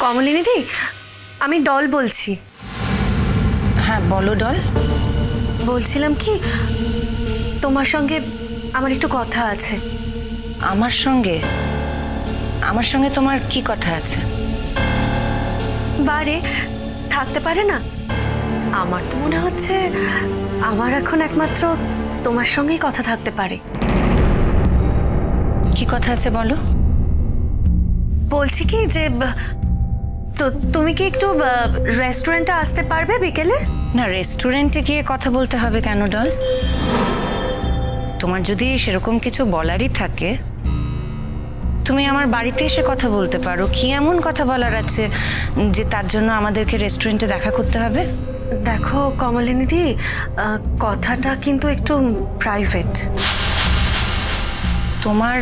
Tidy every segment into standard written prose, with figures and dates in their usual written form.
কমলিনীদি, আমি ডল বলছি। হ্যাঁ বলো ডল। বলছিলাম কি, তোমার সঙ্গে আমার একটু কথা আছে। আমার সঙ্গে? আমার সঙ্গে তোমার কি কথা আছে? বারে থাকতে পারে না? আমার তো মনে হচ্ছে আমার এখন একমাত্র তোমার সঙ্গেই কথা থাকতে পারে। কি কথা আছে বলো। বলছি কি যে তো তুমি কি একটু রেস্টুরেন্টে আসতে পারবে বিকেলে? না, রেস্টুরেন্টে গিয়ে কথা বলতে হবে কেন ডল? তোমার যদি সেরকম কিছু বলারই থাকে তুমি আমার বাড়িতে এসে কথা বলতে পারো। কি এমন কথা বলার আছে যে তার জন্য আমাদেরকে রেস্টুরেন্টে দেখা করতে হবে? দেখো কমলিনীদি, কথাটা কিন্তু একটু প্রাইভেট। তোমার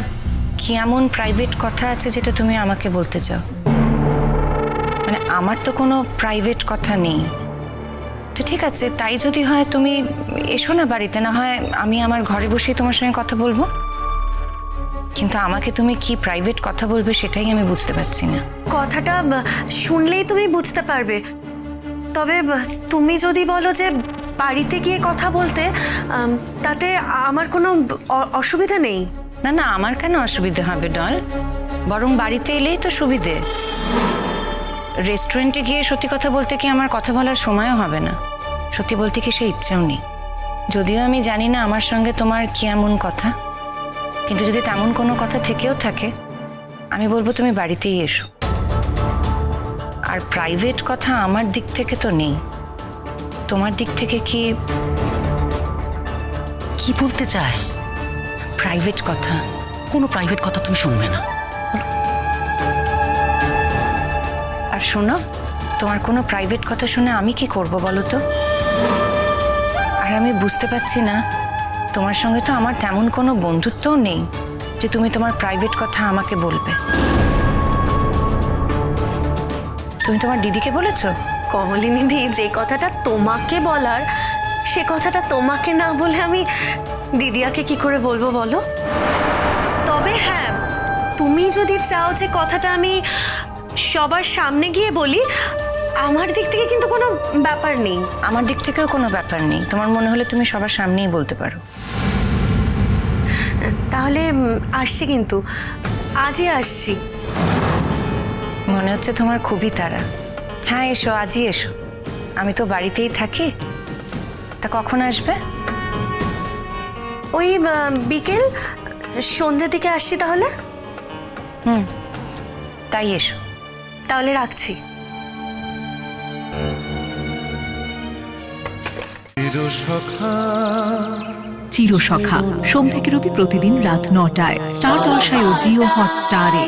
কি এমন প্রাইভেট কথা আছে যেটা তুমি আমাকে বলতে চাও? মানে আমার তো কোনো প্রাইভেট কথা নেই। তো ঠিক আছে, তাই যদি হয় তুমি এসো না বাড়িতে, না হয় আমি আমার ঘরে বসেই তোমার সঙ্গে কথা বলবো। কিন্তু আমাকে তুমি কি প্রাইভেট কথা বলবে সেটাই আমি বুঝতে পারছি না। কথাটা শুনলেই তুমি বুঝতে পারবে। তবে তুমি যদি বলো যে বাড়িতে গিয়ে কথা বলতে, তাতে আমার কোনো অসুবিধা নেই। না না, আমার কেন অসুবিধে হবে ডল? বরং বাড়িতে এলেই তো সুবিধে। রেস্টুরেন্টে গিয়ে সত্যি কথা বলতে কি আমার কথা বলার সময়ও হবে না। সত্যি বলতে কি সে ইচ্ছেও নেই। যদিও আমি জানি না আমার সঙ্গে তোমার কি এমন কথা, কিন্তু যদি তেমন কোনো কথা থেকেও থাকে আমি বলবো তুমি বাড়িতেই এসো। আর প্রাইভেট কথা আমার দিক থেকে তো নেই। তোমার দিক থেকে কি কি বলতে চায়? প্রাইভেট কথা? কোনো প্রাইভেট কথা তুমি শুনবে না। আর শোনো, তোমার কোনো প্রাইভেট কথা শুনে আমি কি করব বলো তো? আর আমি বুঝতে পারছি না, তোমার সঙ্গে তো আমার তেমন কোনো বন্ধুত্বও নেই যে তুমি তোমার প্রাইভেট কথা আমাকে বলবে। তুমি তোমার দিদিকে বলেছো? কমলিনীদি, যে কথাটা তোমাকে বলার সে কথাটা তোমাকে না বলে আমি দিদিয়াকে কি করে বলবো বলো? তবে হ্যাঁ, তুমি যদি চাও যে কথাটা আমি সবার সামনে গিয়ে বলি, আমার দিক থেকে কিন্তু কোনো ব্যাপার নেই। আমার দিক থেকেও কোনো ব্যাপার নেই। তোমার মনে হলে তুমি সবার সামনেই বলতে পারো। তাহলে আসছি, কিন্তু আজই আসছি। মনে হচ্ছে তোমার খুবই তাড়া। হ্যাঁ এসো, আজই এসো। আমি তো বাড়িতেই থাকি। তা কখন আসবে? ওই বিকেল সন্ধ্যের দিকে আসছি তাহলে। তাই এসো। তাহলে রাখছি। চিরসখা সোম থেকে রবি প্রতিদিন রাত ৯টায় স্টার জলসায় ও জিও হটস্টারে।